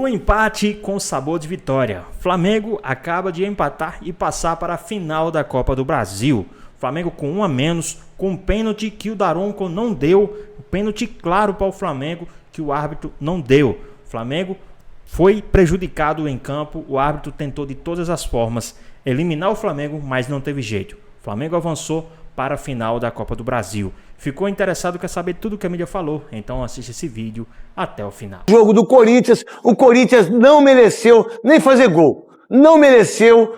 O empate com sabor de vitória. Flamengo acaba de empatar e passar para a final da Copa do Brasil. Flamengo com um a menos, com um pênalti que o Daronco não deu. Pênalti claro para o Flamengo que o árbitro não deu. Flamengo foi prejudicado em campo. O árbitro tentou de todas as formas eliminar o Flamengo, mas não teve jeito. O Flamengo avançou para a final da Copa do Brasil. Ficou interessado, quer saber tudo que a mídia falou? Então assiste esse vídeo até o final. Jogo do Corinthians, o Corinthians não mereceu nem fazer gol. Não mereceu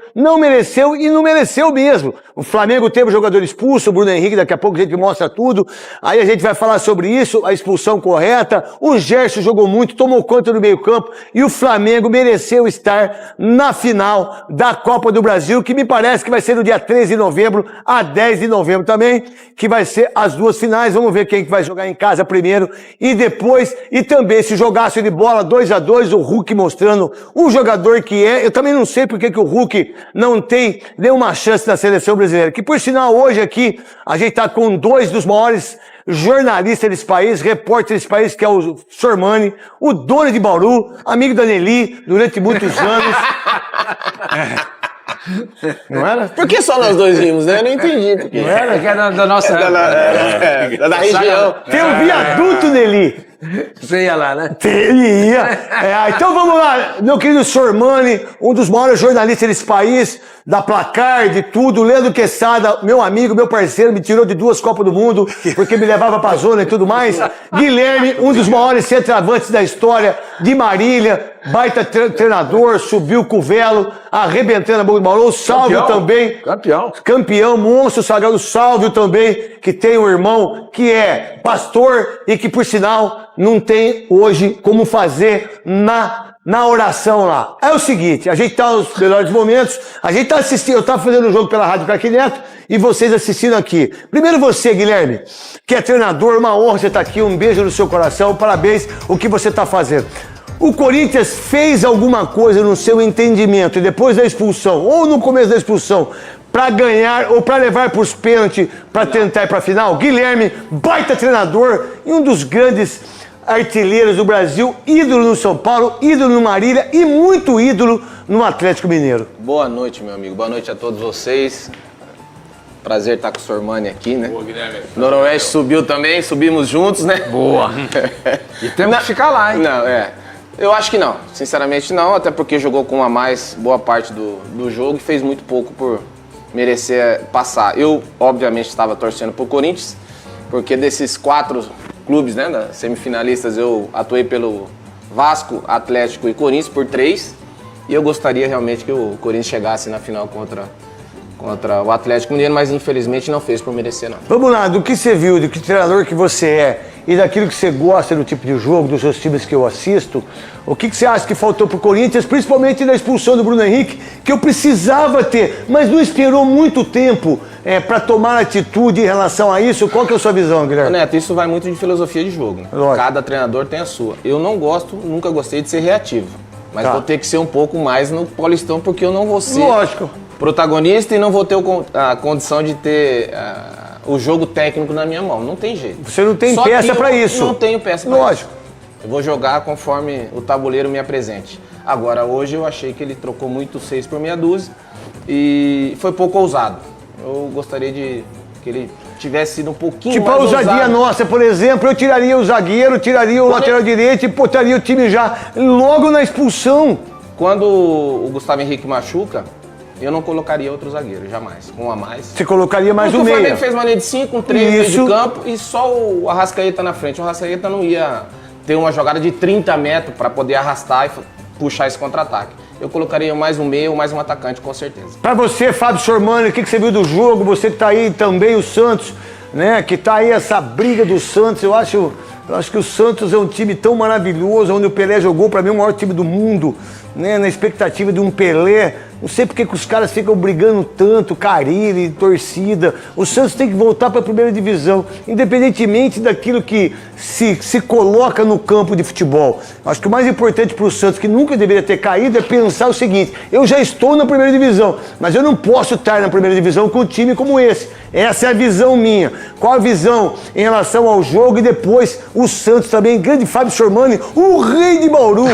e não mereceu mesmo. O Flamengo teve o jogador expulso, o Bruno Henrique, daqui a pouco a gente mostra tudo. Aí a gente vai falar sobre isso, a expulsão correta. O Gerson jogou muito, tomou conta do meio campo e o Flamengo mereceu estar na final da Copa do Brasil, que me parece que vai ser no dia 13 de novembro a 10 de novembro também, que vai ser as duas finais. Vamos ver quem vai jogar em casa primeiro e depois. E também se jogasse de bola 2-2, o Hulk mostrando o jogador que é. Eu também não sei porque que o Hulk não tem nenhuma chance na seleção brasileira. Que por sinal hoje aqui a gente tá com dois dos maiores jornalistas desse país, repórter desse país, que é o Sormani, o dono de Bauru, amigo da Nelly durante muitos anos. Não era? Por que só nós dois vimos, né? Eu não entendi. Porque... Não era? Que é da nossa... da região. Tem um viaduto, Nelly. Você ia lá, né? Ele ia. Então vamos lá, meu querido Sormani, um dos maiores jornalistas desse país, da Placar, de tudo, Leandro Quesada, meu amigo, meu parceiro, me tirou de 2 Copas do Mundo, porque me levava pra zona e tudo mais. Guilherme, um dos maiores centroavantes da história de Marília, baita treinador, subiu com o velo, arrebentando a boca do Bauru. Sálvio também. Campeão, monstro sagrado. Sálvio também, que tem um irmão que é pastor e que, por sinal, não tem hoje como fazer na oração lá. É o seguinte, a gente tá nos melhores momentos, a gente tá assistindo, eu tava fazendo um jogo pela Rádio Craque Neto e vocês assistindo aqui. Primeiro você, Guilherme, que é treinador, uma honra você estar aqui, um beijo no seu coração, parabéns o que você tá fazendo. O Corinthians fez alguma coisa no seu entendimento, e depois da expulsão, ou no começo da expulsão, para ganhar ou para levar para os pênaltis, para tentar ir para a final? Guilherme, baita treinador e um dos grandes artilheiros do Brasil, ídolo no São Paulo, ídolo no Marília e muito ídolo no Atlético Mineiro. Boa noite, meu amigo. Boa noite a todos vocês. Prazer estar com o Sormani aqui, né? Boa, Guilherme. Noroeste subiu também, subimos juntos, né? Boa. E temos que ficar lá, hein? Não, eu acho que não. Sinceramente não, até porque jogou com um a mais boa parte do jogo e fez muito pouco por merecer passar. Eu, obviamente, estava torcendo pro Corinthians, porque desses 4 clubes, né, das semifinalistas, eu atuei pelo Vasco, Atlético e Corinthians por 3, e eu gostaria realmente que o Corinthians chegasse na final contra o Atlético Mineiro, mas infelizmente não fez por merecer, não. Vamos lá, do que você viu, do que treinador que você é e daquilo que você gosta do tipo de jogo, dos seus times que eu assisto, o que você acha que faltou pro Corinthians, principalmente na expulsão do Bruno Henrique, que eu precisava ter, mas não esperou muito tempo para tomar atitude em relação a isso? Qual que é a sua visão, Guilherme? Neto, isso vai muito de filosofia de jogo, né? Cada treinador tem a sua. Eu não gosto, nunca gostei de ser reativo, mas vou ter que ser um pouco mais no Paulistão, porque eu não vou ser protagonista e não vou ter a condição de ter o jogo técnico na minha mão. Não tem jeito. Você não tem peça para isso? Não tenho peça para isso. Eu vou jogar conforme o tabuleiro me apresente. Agora, hoje eu achei que ele trocou muito 6 por meia dúzia e foi pouco ousado. Eu gostaria que ele tivesse sido um pouquinho mais ousado. Tipo a ousadia nossa, por exemplo, eu tiraria o zagueiro, tiraria o lateral direito e botaria o time já logo na expulsão. Quando o Gustavo Henrique machuca, eu não colocaria outro zagueiro, jamais. Um a mais. Você colocaria mais um meia. O Flamengo fez uma linha de 5, 3 no meio de campo e só o Arrascaeta na frente. O Arrascaeta não ia ter uma jogada de 30 metros para poder arrastar e puxar esse contra-ataque. Eu colocaria mais um meia ou mais um atacante, com certeza. Para você, Fábio Sormani, o que você viu do jogo? Você que tá aí também, o Santos, né? Que tá aí essa briga do Santos. Eu acho que o Santos é um time tão maravilhoso, onde o Pelé jogou, para mim, o maior time do mundo, né? Na expectativa de um Pelé Não sei porque que os caras ficam brigando tanto, Carille, torcida. O Santos tem que voltar para a primeira divisão, independentemente daquilo que se coloca no campo de futebol. Acho que o mais importante para o Santos, que nunca deveria ter caído, é pensar o seguinte: eu já estou na primeira divisão, mas eu não posso estar na primeira divisão com um time como esse. Essa é a visão minha. Qual a visão em relação ao jogo? E depois o Santos também, grande Fábio Sormani, o rei de Bauru.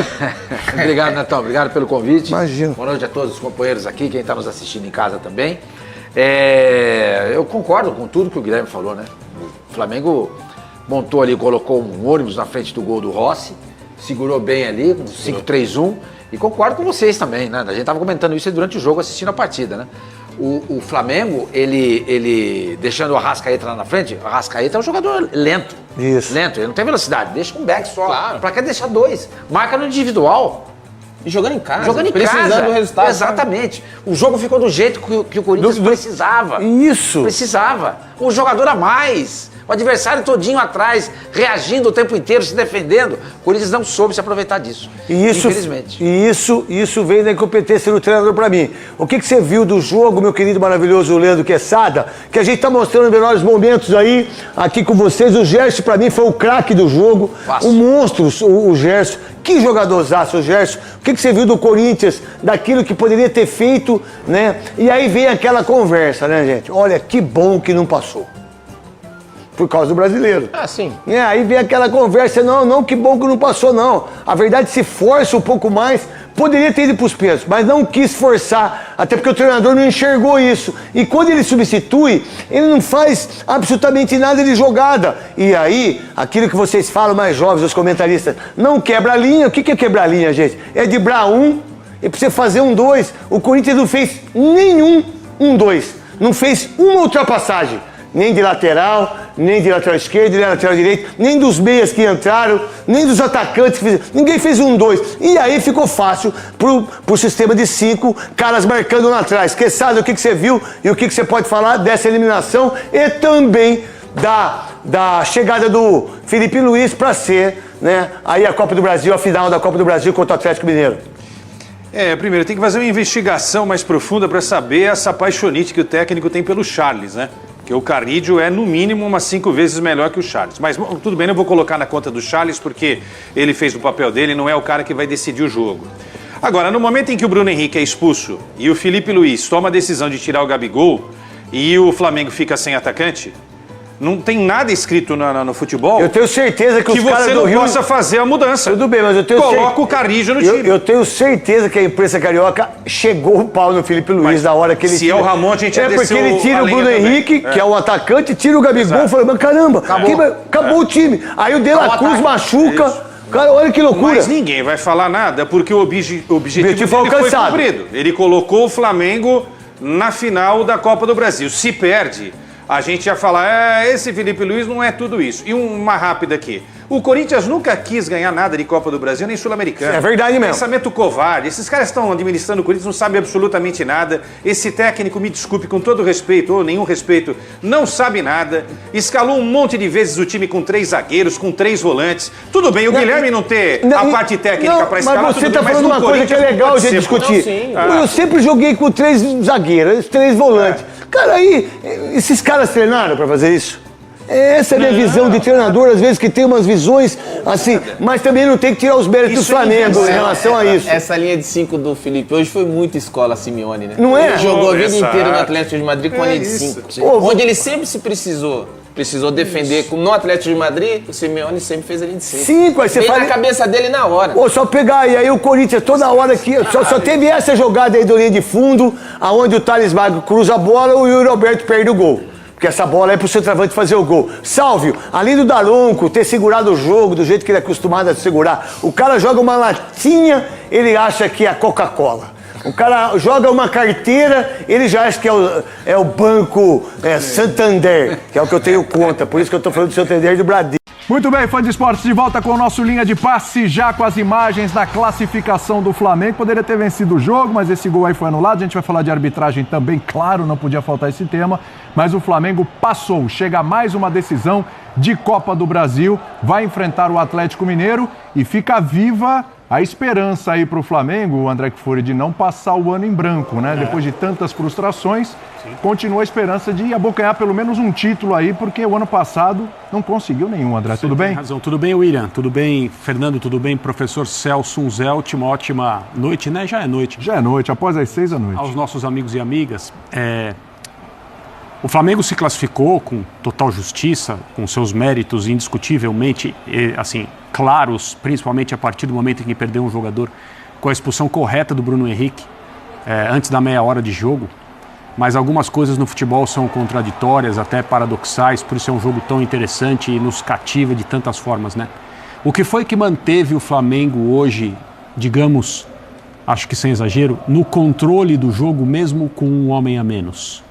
Obrigado, Netão. Obrigado pelo convite. Imagino. Boa noite a todos os companheiros aqui, quem está nos assistindo em casa também. Eu concordo com tudo que o Guilherme falou, né? O Flamengo montou ali, colocou um ônibus na frente do gol do Rossi, segurou bem ali, com 5-3-1. E concordo com vocês também, né? A gente estava comentando isso durante o jogo, assistindo a partida, né? O Flamengo, ele deixando o Arrascaeta lá na frente, o Arrascaeta é um jogador lento. Isso. Lento, ele não tem velocidade. Deixa um back só. Claro. Pra que deixar dois? Marca no individual. E jogando em casa. Jogando em precisando casa. do resultado. Exatamente. O jogo ficou do jeito que o Corinthians precisava. Isso. Precisava. Um jogador a mais. O adversário todinho atrás, reagindo o tempo inteiro, se defendendo. O Corinthians não soube se aproveitar disso. Infelizmente. E isso veio da incompetência do treinador pra mim. O que você viu do jogo, meu querido maravilhoso Leandro Quesada, que a gente tá mostrando os melhores momentos aí, aqui com vocês. O Gerson, pra mim, foi o craque do jogo. Fácil. O monstro, o Gerson. Que jogadorzaço, o Gerson. O que você viu do Corinthians, daquilo que poderia ter feito, né? E aí vem aquela conversa, né, gente? Olha, que bom que não passou. Por causa do brasileiro. Ah, sim. Aí vem aquela conversa, não, que bom que não passou, não. A verdade, se força um pouco mais, poderia ter ido para os pênaltis, mas não quis forçar, até porque o treinador não enxergou isso. E quando ele substitui, ele não faz absolutamente nada de jogada. E aí, aquilo que vocês falam, mais jovens, os comentaristas, não quebra a linha. O que é quebrar a linha, gente? É driblar e pra você fazer 2. O Corinthians não fez nenhum 2. Não fez uma ultrapassagem. Nem de lateral, nem de lateral esquerdo, nem de lateral direito, nem dos meias que entraram, nem dos atacantes que fizeram. Ninguém fez 2. E aí ficou fácil pro sistema de 5, caras marcando lá atrás. Quesada, o que você viu e o que você pode falar dessa eliminação e também da chegada do Felipe Luiz para ser, né, aí a Copa do Brasil, a final da Copa do Brasil contra o Atlético Mineiro. Primeiro, tem que fazer uma investigação mais profunda para saber essa paixonite que o técnico tem pelo Charles, né? Porque o Carrídio é, no mínimo, umas 5 vezes melhor que o Charles. Mas tudo bem, eu vou colocar na conta do Charles, porque ele fez o papel dele, não é o cara que vai decidir o jogo. Agora, no momento em que o Bruno Henrique é expulso e o Felipe Luiz toma a decisão de tirar o Gabigol e o Flamengo fica sem atacante, não tem nada escrito no futebol. Eu tenho certeza que os caras do Rio... você não possa fazer a mudança. Tudo bem, mas eu tenho Coloca o Carrídio no time. Eu tenho certeza que a imprensa carioca chegou o pau no Felipe Luiz na hora que ele tira. Se é o Ramon, a gente já porque ele tira o Bruno Henrique, que é o atacante, tira o Gabigol, fala, mas caramba, acabou o time. Aí o De La Cruz machuca. Isso. Cara, olha que loucura. Mas ninguém vai falar nada, porque o objetivo dele foi cumprido. Ele colocou o Flamengo na final da Copa do Brasil. Se perde, a gente ia falar, esse Felipe Luiz não é tudo isso. E uma rápida aqui. O Corinthians nunca quis ganhar nada de Copa do Brasil, nem Sul-Americana. É verdade mesmo. Pensamento covarde. Esses caras estão administrando o Corinthians, não sabem absolutamente nada. Esse técnico, me desculpe, com todo respeito, ou nenhum respeito, não sabe nada. Escalou um monte de vezes o time com 3 zagueiros, com 3 volantes. Tudo bem, o Guilherme não ter a parte técnica para escalar, mas você está falando uma coisa que é legal a gente discutir. Eu sempre joguei com 3 zagueiros, 3 volantes. Cara, aí, esses caras treinaram para fazer isso? Essa é a minha visão de treinador, às vezes que tem umas visões assim, mas também não tem que tirar os méritos do Flamengo em relação a isso. Essa linha de 5 do Felipe hoje foi muito escola Simeone, né? Não é? Ele jogou a vida inteira no Atlético de Madrid com a linha de 5. Onde ele sempre se precisou defender no Atlético de Madrid, o Simeone sempre fez a linha de 5. 5, aí você fala... na cabeça dele na hora. Só pegar, e aí o Corinthians toda hora aqui, só teve essa jogada aí do linha de fundo, aonde o Thales Magno cruza a bola e o Yuri Alberto perde o gol. Porque essa bola é pro centroavante fazer o gol. Sálvio, além do Daronco ter segurado o jogo do jeito que ele é acostumado a segurar, o cara joga uma latinha, ele acha que é a Coca-Cola. O cara joga uma carteira, ele já acha que é o Banco Santander, que é o que eu tenho conta, por isso que eu tô falando do Santander e do Bradesco. Muito bem, fã de esportes, de volta com o nosso Linha de Passe, já com as imagens da classificação do Flamengo. Poderia ter vencido o jogo, mas esse gol aí foi anulado. A gente vai falar de arbitragem também, claro, não podia faltar esse tema. Mas o Flamengo passou, chega a mais uma decisão de Copa do Brasil, vai enfrentar o Atlético Mineiro e fica viva A esperança aí para o Flamengo, André Kfouri, de não passar o ano em branco, né? Depois de tantas frustrações, continua a esperança de abocanhar pelo menos um título aí, porque o ano passado não conseguiu nenhum, André. Tudo bem? Tem razão. Tudo bem, William? Tudo bem, Fernando? Tudo bem, professor Celso Unzelt? Uma ótima noite, né? Já é noite. Já é noite, após as 6 da noite. Aos nossos amigos e amigas, o Flamengo se classificou com total justiça, com seus méritos indiscutivelmente, assim, claros, principalmente a partir do momento em que perdeu um jogador com a expulsão correta do Bruno Henrique, antes da meia hora de jogo. Mas algumas coisas no futebol são contraditórias, até paradoxais, por isso é um jogo tão interessante e nos cativa de tantas formas, né? O que foi que manteve o Flamengo hoje, digamos, acho que sem exagero, no controle do jogo mesmo com um homem a menos?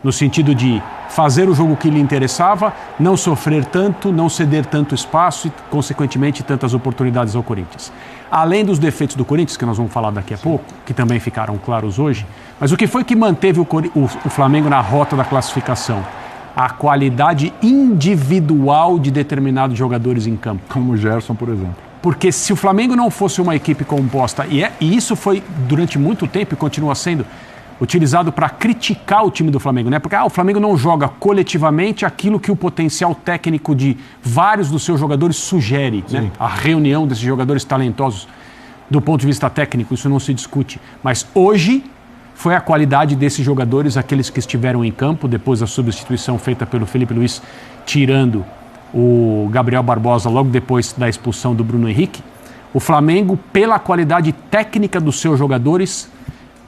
No sentido de fazer o jogo que lhe interessava, não sofrer tanto, não ceder tanto espaço e, consequentemente, tantas oportunidades ao Corinthians. Além dos defeitos do Corinthians, que nós vamos falar daqui a pouco, que também ficaram claros hoje, mas o que foi que manteve o Flamengo na rota da classificação? A qualidade individual de determinados jogadores em campo. Como o Gerson, por exemplo. Porque se o Flamengo não fosse uma equipe composta, e isso foi durante muito tempo e continua sendo utilizado para criticar o time do Flamengo, né? Porque o Flamengo não joga coletivamente aquilo que o potencial técnico de vários dos seus jogadores sugere, né? A reunião desses jogadores talentosos do ponto de vista técnico, isso não se discute. Mas hoje foi a qualidade desses jogadores, aqueles que estiveram em campo, depois da substituição feita pelo Felipe Luiz, tirando o Gabriel Barbosa logo depois da expulsão do Bruno Henrique. O Flamengo, pela qualidade técnica dos seus jogadores,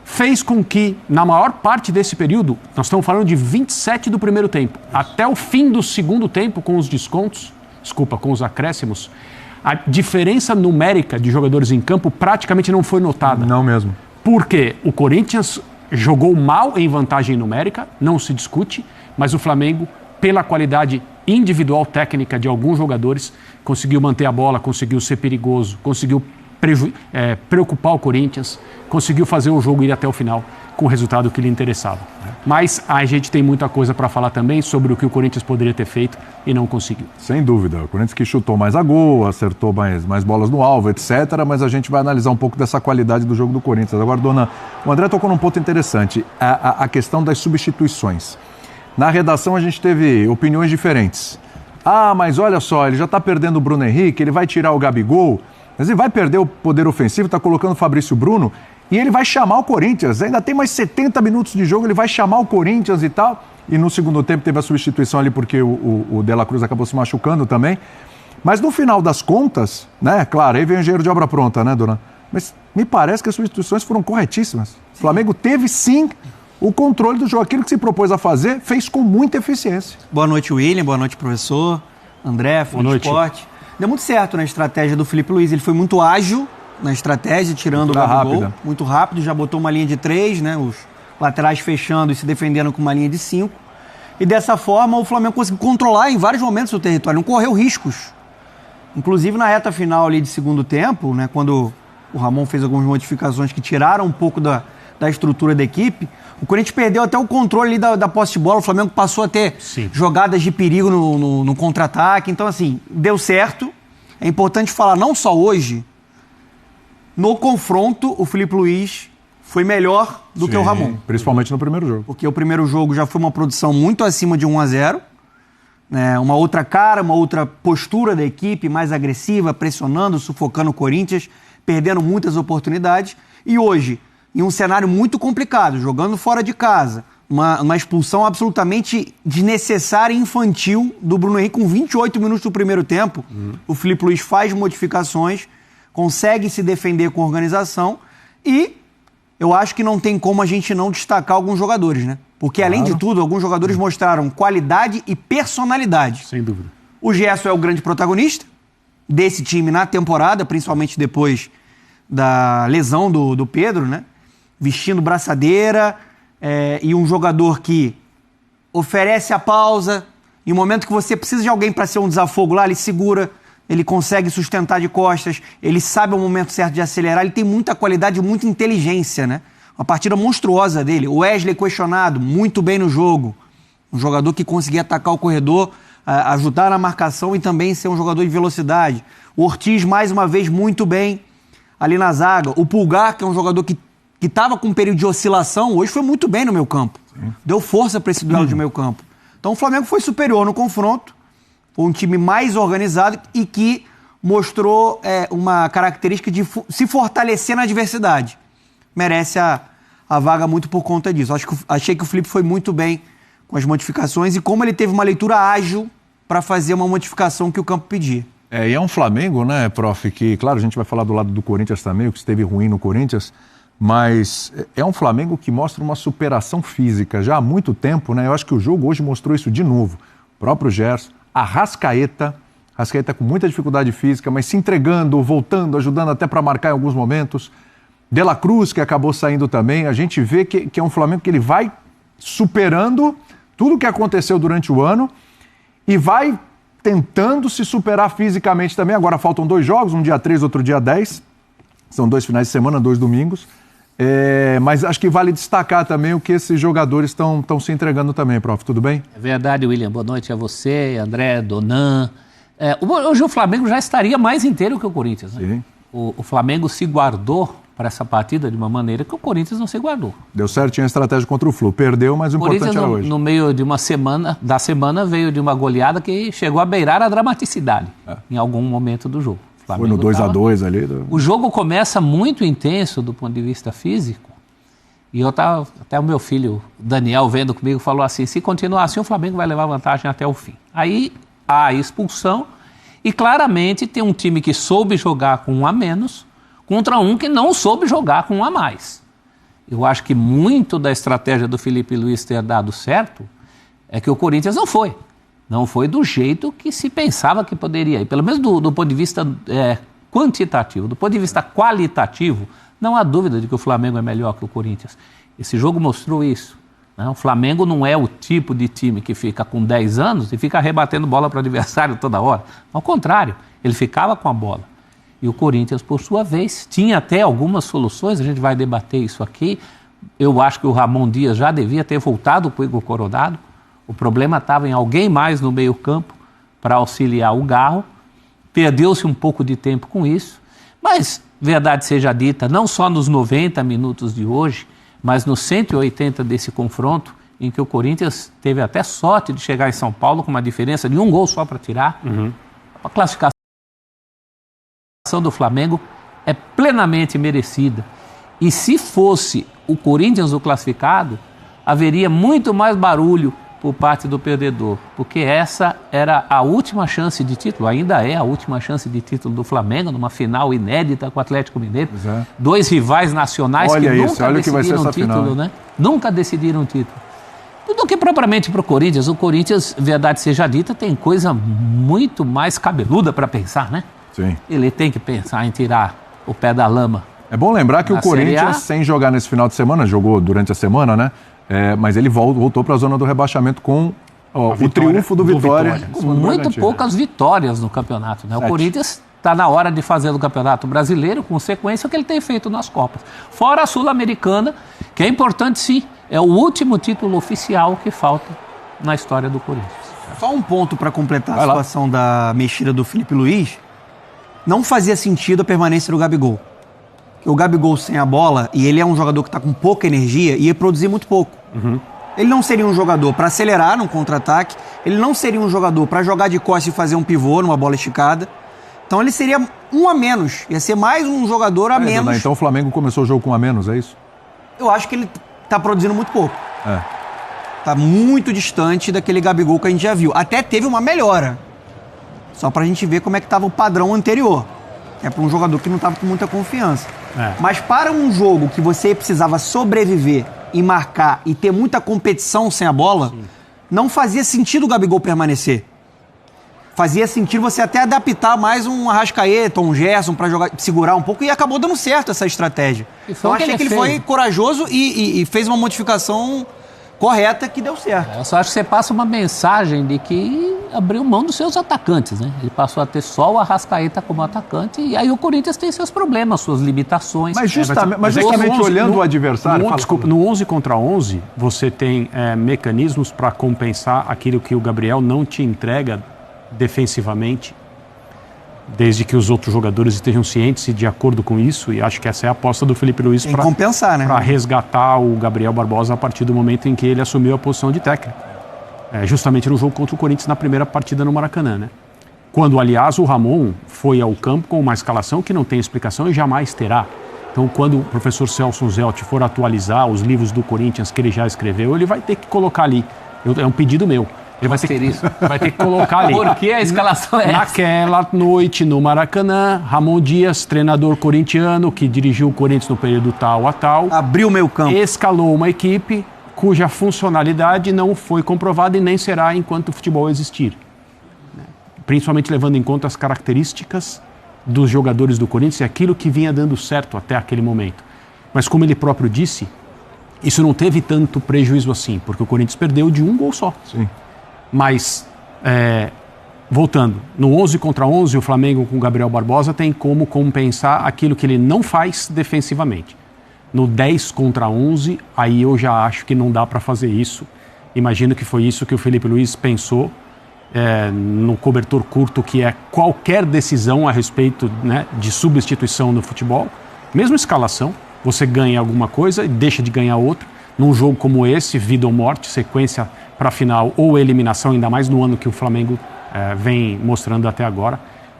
fez com que, na maior parte desse período, nós estamos falando de 27 do primeiro tempo, até o fim do segundo tempo, com os descontos, com os acréscimos, a diferença numérica de jogadores em campo praticamente não foi notada. Não mesmo. Porque o Corinthians jogou mal em vantagem numérica, não se discute, mas o Flamengo, pela qualidade individual técnica de alguns jogadores, conseguiu manter a bola, conseguiu ser perigoso, conseguiu preocupar o Corinthians, conseguiu fazer o jogo ir até o final com o resultado que lhe interessava. Mas a gente tem muita coisa para falar também sobre o que o Corinthians poderia ter feito e não conseguiu. Sem dúvida. O Corinthians que chutou mais a gol, acertou mais bolas no alvo, etc. Mas a gente vai analisar um pouco dessa qualidade do jogo do Corinthians. Agora, o André tocou num ponto interessante, a questão das substituições. Na redação a gente teve opiniões diferentes. Mas olha só, ele já está perdendo o Bruno Henrique, ele vai tirar o Gabigol, mas ele vai perder o poder ofensivo, está colocando o Fabrício Bruno e ele vai chamar o Corinthians. Ainda tem mais 70 minutos de jogo, ele vai chamar o Corinthians e tal. E no segundo tempo teve a substituição ali porque o De La Cruz acabou se machucando também. Mas no final das contas, né, claro, aí vem o engenheiro de obra pronta, né, dona? Mas me parece que as substituições foram corretíssimas. O Flamengo teve sim o controle do jogo. Aquilo que se propôs a fazer, fez com muita eficiência. Boa noite, William. Boa noite, professor. André, Fã do Esporte. Deu muito certo na estratégia do Felipe Luiz. Ele foi muito ágil na estratégia, tirando o Gabigol. Muito rápido, já botou uma linha de 3, né? Os laterais fechando e se defendendo com uma linha de 5. E dessa forma o Flamengo conseguiu controlar em vários momentos o território, não correu riscos. Inclusive na reta final ali de segundo tempo, né? Quando o Ramon fez algumas modificações que tiraram um pouco da estrutura da equipe, o Corinthians perdeu até o controle ali da posse de bola, o Flamengo passou a ter jogadas de perigo no contra-ataque. Então, assim, deu certo. É importante falar, não só hoje, no confronto, o Felipe Luiz foi melhor do que o Ramon. Principalmente no primeiro jogo. Porque o primeiro jogo já foi uma produção muito acima de 1-0. Né? Uma outra cara, uma outra postura da equipe, mais agressiva, pressionando, sufocando o Corinthians, perdendo muitas oportunidades. E hoje, em um cenário muito complicado, jogando fora de casa, uma expulsão absolutamente desnecessária e infantil do Bruno Henrique com 28 minutos do primeiro tempo. O Felipe Luiz faz modificações, consegue se defender com organização e eu acho que não tem como a gente não destacar alguns jogadores, né? Porque, além de tudo, alguns jogadores mostraram qualidade e personalidade. Sem dúvida. O Gerson é o grande protagonista desse time na temporada, principalmente depois da lesão do Pedro, né? Vestindo braçadeira, e um jogador que oferece a pausa. Em um momento que você precisa de alguém para ser um desafogo lá, ele segura, ele consegue sustentar de costas, ele sabe o momento certo de acelerar, ele tem muita qualidade e muita inteligência, né? Uma partida monstruosa dele. O Wesley questionado, muito bem no jogo. Um jogador que conseguia atacar o corredor, ajudar na marcação e também ser um jogador de velocidade. O Ortiz, mais uma vez, muito bem. ali na zaga. O Pulgar, que é um jogador que estava com um período de oscilação, hoje foi muito bem no meio campo. Deu força para esse duelo de meio campo. Então o Flamengo foi superior no confronto, foi um time mais organizado e que mostrou uma característica de se fortalecer na adversidade. Merece a vaga muito por conta disso. Achei que o Felipe foi muito bem com as modificações e como ele teve uma leitura ágil para fazer uma modificação que o campo pedia. E é um Flamengo, né, prof, que, claro, a gente vai falar do lado do Corinthians também, o que esteve ruim no Corinthians, mas é um Flamengo que mostra uma superação física já há muito tempo, né? Eu acho que o jogo hoje mostrou isso de novo. O próprio Gerson, Arrascaeta com muita dificuldade física, mas se entregando, voltando, ajudando até para marcar em alguns momentos. De La Cruz, que acabou saindo também. A gente vê que é um Flamengo que ele vai superando tudo o que aconteceu durante o ano e vai tentando se superar fisicamente também. Agora faltam 2 jogos, um dia 3, outro dia 10. São 2 finais de semana, 2 domingos. Mas acho que vale destacar também o que esses jogadores estão se entregando também, prof. Tudo bem? É verdade, William. Boa noite a você, André, Donan. Hoje o Flamengo já estaria mais inteiro que o Corinthians, né? Sim. O Flamengo se guardou para essa partida de uma maneira que o Corinthians não se guardou. Deu certinho a estratégia contra o Flu. Perdeu, mas o importante era hoje. No meio de uma semana, veio de uma goleada que chegou a beirar a dramaticidade em algum momento do jogo. Foi no 2-2 ali. O jogo começa muito intenso do ponto de vista físico. E até o meu filho, Daniel, vendo comigo, falou assim, se continuar assim, o Flamengo vai levar vantagem até o fim. Aí há a expulsão e claramente tem um time que soube jogar com 1 a menos contra um que não soube jogar com 1 a mais. Eu acho que muito da estratégia do Felipe Luiz ter dado certo é que o Corinthians não foi. Não foi do jeito que se pensava que poderia ir. Pelo menos do ponto de vista quantitativo. Do ponto de vista qualitativo, não há dúvida de que o Flamengo é melhor que o Corinthians. Esse jogo mostrou isso. Né? O Flamengo não é o tipo de time que fica com 10 anos e fica rebatendo bola para o adversário toda hora. Ao contrário, ele ficava com a bola. E o Corinthians, por sua vez, tinha até algumas soluções, a gente vai debater isso aqui. Eu acho que o Ramon Dias já devia ter voltado para o Igor Coronado. O problema estava em alguém mais no meio-campo para auxiliar o Garro. Perdeu-se um pouco de tempo com isso. Mas, verdade seja dita, não só nos 90 minutos de hoje, mas nos 180 desse confronto, em que o Corinthians teve até sorte de chegar em São Paulo com uma diferença de 1 gol só para tirar. A classificação do Flamengo é plenamente merecida. E se fosse o Corinthians o classificado, haveria muito mais barulho por parte do perdedor, porque essa era a última chance de título, ainda é a última chance de título do Flamengo, numa final inédita com o Atlético Mineiro. 2 rivais nacionais que nunca decidiram o título, né? Nunca decidiram o título. Do que propriamente para o Corinthians. O Corinthians, verdade seja dita, tem coisa muito mais cabeluda para pensar, né? Sim. Ele tem que pensar em tirar o pé da lama. É bom lembrar que o Corinthians, sem jogar nesse final de semana, jogou durante a semana, né? Mas ele voltou para a zona do rebaixamento com o triunfo do Vitória. Com muito poucas vitórias no campeonato, né? O Corinthians está na hora de fazer do Campeonato Brasileiro, com sequência que ele tem feito nas Copas. Fora a Sul-Americana, que é importante sim, é o último título oficial que falta na história do Corinthians. Só um ponto para completar a situação da mexida do Felipe Luiz. Não fazia sentido a permanência do Gabigol. O Gabigol sem a bola, e ele é um jogador que está com pouca energia, ia produzir muito pouco. Ele não seria um jogador para acelerar num contra-ataque, ele não seria um jogador para jogar de costas e fazer um pivô numa bola esticada. Então ele seria 1 a menos, ia ser mais um jogador a menos. Então o Flamengo começou o jogo com 1 a menos, é isso? Eu acho que ele está produzindo muito pouco. Está muito distante daquele Gabigol que a gente já viu. Até teve uma melhora. Só para a gente ver como é que estava o padrão anterior. É para um jogador que não estava com muita confiança. Mas para um jogo que você precisava sobreviver e marcar e ter muita competição sem a bola, não fazia sentido o Gabigol permanecer. Fazia sentido você até adaptar mais um Arrascaeta, um Gerson para jogar, segurar um pouco, e acabou dando certo essa estratégia. Então achei que ele foi corajoso e fez uma modificação correta que deu certo. Eu só acho que você passa uma mensagem de que abriu mão dos seus atacantes, né? Ele passou a ter só o Arrascaeta como atacante, e aí o Corinthians tem seus problemas, suas limitações. Mas justamente olhando o adversário... No 11 contra 11, você tem mecanismos para compensar aquilo que o Gabriel não te entrega defensivamente desde que os outros jogadores estejam cientes e de acordo com isso, e acho que essa é a aposta do Felipe Luiz para compensar, né? Para resgatar o Gabriel Barbosa a partir do momento em que ele assumiu a posição de técnico. Justamente no jogo contra o Corinthians na primeira partida no Maracanã, né? Quando, aliás, o Ramon foi ao campo com uma escalação que não tem explicação e jamais terá. Então, quando o professor Celso Zelt for atualizar os livros do Corinthians que ele já escreveu, ele vai ter que colocar ali. É um pedido meu. Ele vai ter que colocar ali. Por que a escalação é essa? Naquela noite no Maracanã, Ramon Dias, treinador corintiano, que dirigiu o Corinthians no período tal a tal. Abriu o meio campo. Escalou uma equipe cuja funcionalidade não foi comprovada e nem será enquanto o futebol existir. Principalmente levando em conta as características dos jogadores do Corinthians e aquilo que vinha dando certo até aquele momento. Mas como ele próprio disse, isso não teve tanto prejuízo assim, porque o Corinthians perdeu de um gol só. Sim. Mas, voltando, no 11 contra 11, o Flamengo com o Gabriel Barbosa tem como compensar aquilo que ele não faz defensivamente. No 10 contra 11, aí eu já acho que não dá para fazer isso. Imagino que foi isso que o Felipe Luiz pensou no cobertor curto, que é qualquer decisão a respeito, né, de substituição no futebol. Mesmo escalação, você ganha alguma coisa e deixa de ganhar outra. Num jogo como esse, vida ou morte, sequência para a final ou eliminação, ainda mais no ano que o Flamengo vem mostrando até agora,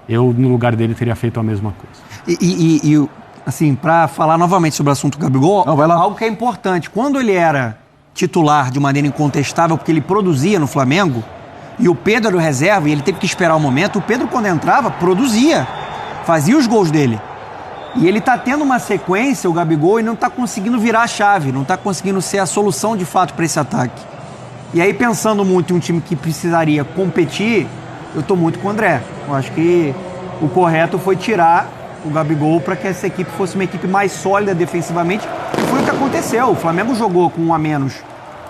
eu, no lugar dele, teria feito a mesma coisa. Assim, para falar novamente sobre o assunto Gabigol, algo que é importante. Quando ele era titular de maneira incontestável, porque ele produzia no Flamengo, e o Pedro era o reserva, e ele teve que esperar o momento, o Pedro, quando entrava, produzia, fazia os gols dele. E ele tá tendo uma sequência, o Gabigol, e não tá conseguindo virar a chave, não tá conseguindo ser a solução de fato para esse ataque. E aí, pensando muito em um time que precisaria competir, eu tô muito com o André. Eu acho que o correto foi tirar o Gabigol para que essa equipe fosse uma equipe mais sólida defensivamente. E foi o que aconteceu. O Flamengo jogou com um a menos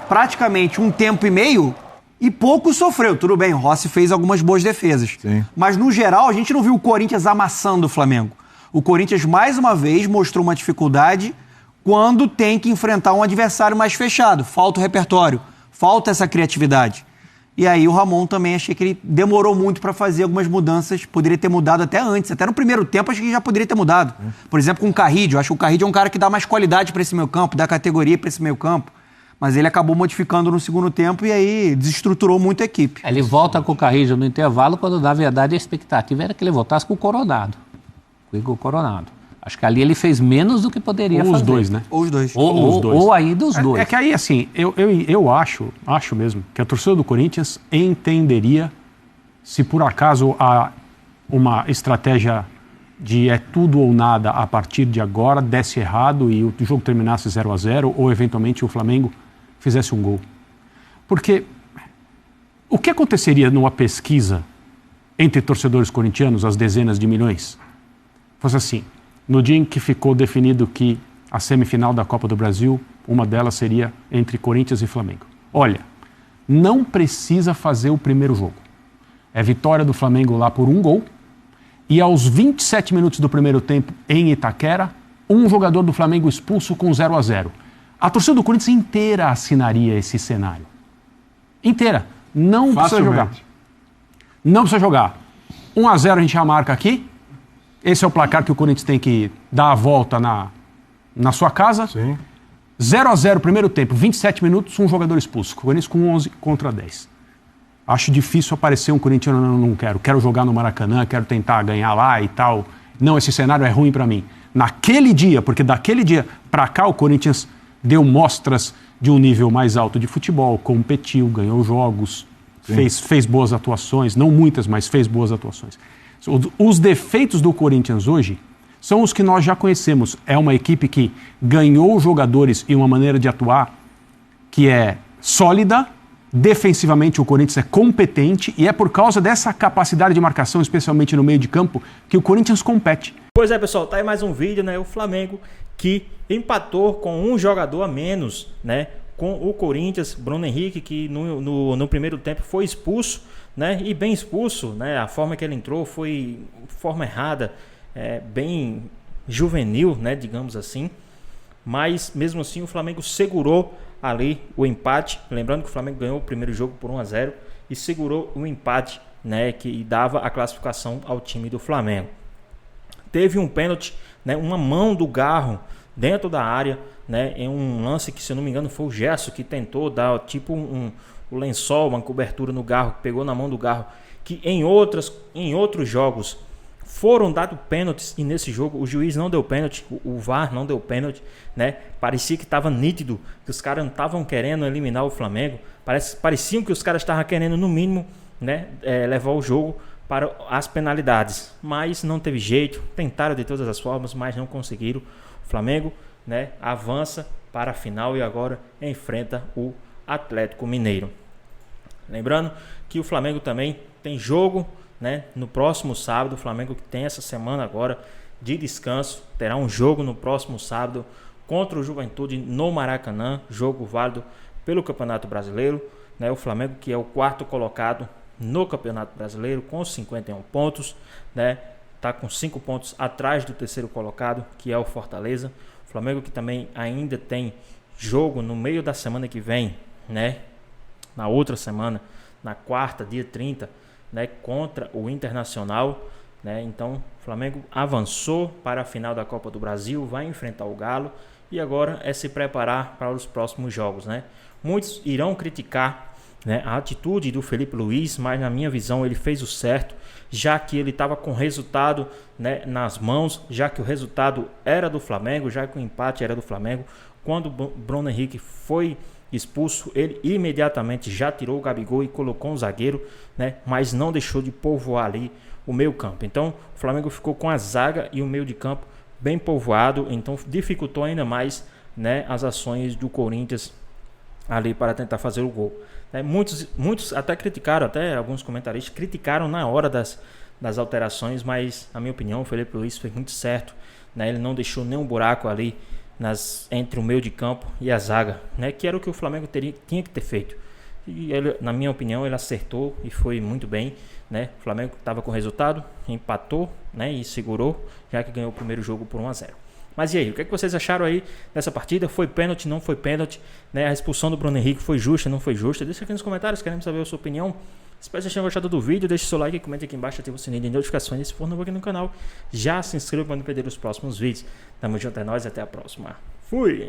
praticamente um tempo e meio e pouco sofreu. Tudo bem, o Rossi fez algumas boas defesas. Sim. Mas, no geral, a gente não viu o Corinthians amassando o Flamengo. O Corinthians, mais uma vez, mostrou uma dificuldade quando tem que enfrentar um adversário mais fechado. Falta o repertório, falta essa criatividade. E aí o Ramon também, achei que ele demorou muito para fazer algumas mudanças, poderia ter mudado até antes, até no primeiro tempo acho que já poderia ter mudado. Por exemplo, com o Carrillo, acho que o Carrillo é um cara que dá mais qualidade para esse meio campo, dá categoria para esse meio campo, mas ele acabou modificando no segundo tempo e aí desestruturou muito a equipe. Ele volta com o Carrillo no intervalo, quando na verdade a expectativa era que ele voltasse com o Coronado, com o Igor Coronado. Acho que ali ele fez menos do que poderia fazer. Ou os dois, né? Ou os dois. Ou ainda os dois. É que aí, assim, eu acho mesmo que a torcida do Corinthians entenderia se por acaso há uma estratégia de tudo ou nada a partir de agora desse errado e o jogo terminasse 0-0 ou eventualmente o Flamengo fizesse um gol. Porque o que aconteceria numa pesquisa entre torcedores corintianos, as dezenas de milhões, fosse assim: no dia em que ficou definido que a semifinal da Copa do Brasil, uma delas seria entre Corinthians e Flamengo. Olha, não precisa fazer o primeiro jogo. É vitória do Flamengo lá por 1 gol. E aos 27 minutos do primeiro tempo, em Itaquera, um jogador do Flamengo expulso com 0-0. A torcida do Corinthians inteira assinaria esse cenário. Inteira. Não precisa jogar. Não precisa jogar. 1-0 a gente já marca aqui. Esse é o placar que o Corinthians tem que dar a volta na sua casa. Sim. 0-0, primeiro tempo, 27 minutos, um jogador expulso. O Corinthians com 11 contra 10. Acho difícil aparecer um corintiano, não quero. Quero jogar no Maracanã, quero tentar ganhar lá e tal. Não, esse cenário é ruim para mim. Naquele dia, porque daquele dia para cá o Corinthians deu mostras de um nível mais alto de futebol, competiu, ganhou jogos, fez boas atuações, não muitas, mas fez boas atuações. Os defeitos do Corinthians hoje são os que nós já conhecemos. É uma equipe que ganhou jogadores e uma maneira de atuar que é sólida. Defensivamente o Corinthians é competente e é por causa dessa capacidade de marcação, especialmente no meio de campo, que o Corinthians compete. Pois é, pessoal, tá aí mais um vídeo, né? O Flamengo que empatou com um jogador a menos, né? Com o Corinthians, Bruno Henrique, que no primeiro tempo foi expulso, né? E bem expulso, né? A forma que ele entrou foi forma errada, bem juvenil, né? Digamos assim. Mas mesmo assim o Flamengo segurou ali o empate. Lembrando que o Flamengo ganhou o primeiro jogo por 1-0 e segurou o empate né, que dava a classificação ao time do Flamengo. Teve um pênalti, né, uma mão do Garro dentro da área, né, em um lance que, se eu não me engano, foi o Gerson que tentou dar tipo um lençol, uma cobertura no Garro, que pegou na mão do Garro, que em outros jogos foram dados pênaltis, e nesse jogo o juiz não deu pênalti, o VAR não deu pênalti, né? Parecia que estava nítido que os caras não estavam querendo eliminar o Flamengo, pareciam que os caras estavam querendo, no mínimo, né, levar o jogo para as penalidades, mas não teve jeito, tentaram de todas as formas, mas não conseguiram. O Flamengo, né, avança para a final e agora enfrenta o Atlético Mineiro. Lembrando que o Flamengo também tem jogo, né, no próximo sábado. O Flamengo que tem essa semana agora de descanso, terá um jogo no próximo sábado contra o Juventude no Maracanã, jogo válido pelo Campeonato Brasileiro, né? O Flamengo, que é o 4º colocado no Campeonato Brasileiro com 51 pontos, né? Tá com 5 pontos atrás do 3º colocado, que é o Fortaleza. O Flamengo que também ainda tem jogo no meio da semana que vem, né? Na outra semana, na quarta, dia 30, né, contra o Internacional, né? Então o Flamengo avançou para a final da Copa do Brasil, vai enfrentar o Galo e agora é se preparar para os próximos jogos, né? Muitos irão criticar, né, a atitude do Felipe Luiz, mas na minha visão ele fez o certo, já que ele estava com o resultado, né, nas mãos, já que o resultado era do Flamengo, já que o empate era do Flamengo. Quando o Bruno Henrique foi expulso, ele imediatamente já tirou o Gabigol e colocou um zagueiro, né, mas não deixou de povoar ali o meio campo. Então o Flamengo ficou com a zaga e o meio de campo bem povoado, então dificultou ainda mais, né, as ações do Corinthians ali para tentar fazer o gol. Muitos até criticaram, até alguns comentaristas criticaram na hora das alterações, mas na minha opinião o Felipe Luiz fez muito certo, né? Ele não deixou nenhum buraco ali entre o meio de campo e a zaga, né? Que era o que o Flamengo tinha que ter feito. E ele, na minha opinião, ele acertou e foi muito bem, né? O Flamengo estava com resultado, empatou, né, e segurou, já que ganhou o primeiro jogo por 1-0. Mas e aí, o que vocês acharam aí dessa partida? Foi pênalti, não foi pênalti, né? A expulsão do Bruno Henrique foi justa, não foi justa? Deixa aqui nos comentários, queremos saber a sua opinião. Espero que vocês tenham gostado do vídeo, deixe seu like, comente aqui embaixo, ative o sininho de notificações. E se for novo aqui no canal, já se inscreva para não perder os próximos vídeos. Tamo junto, é nóis, até a próxima. Fui!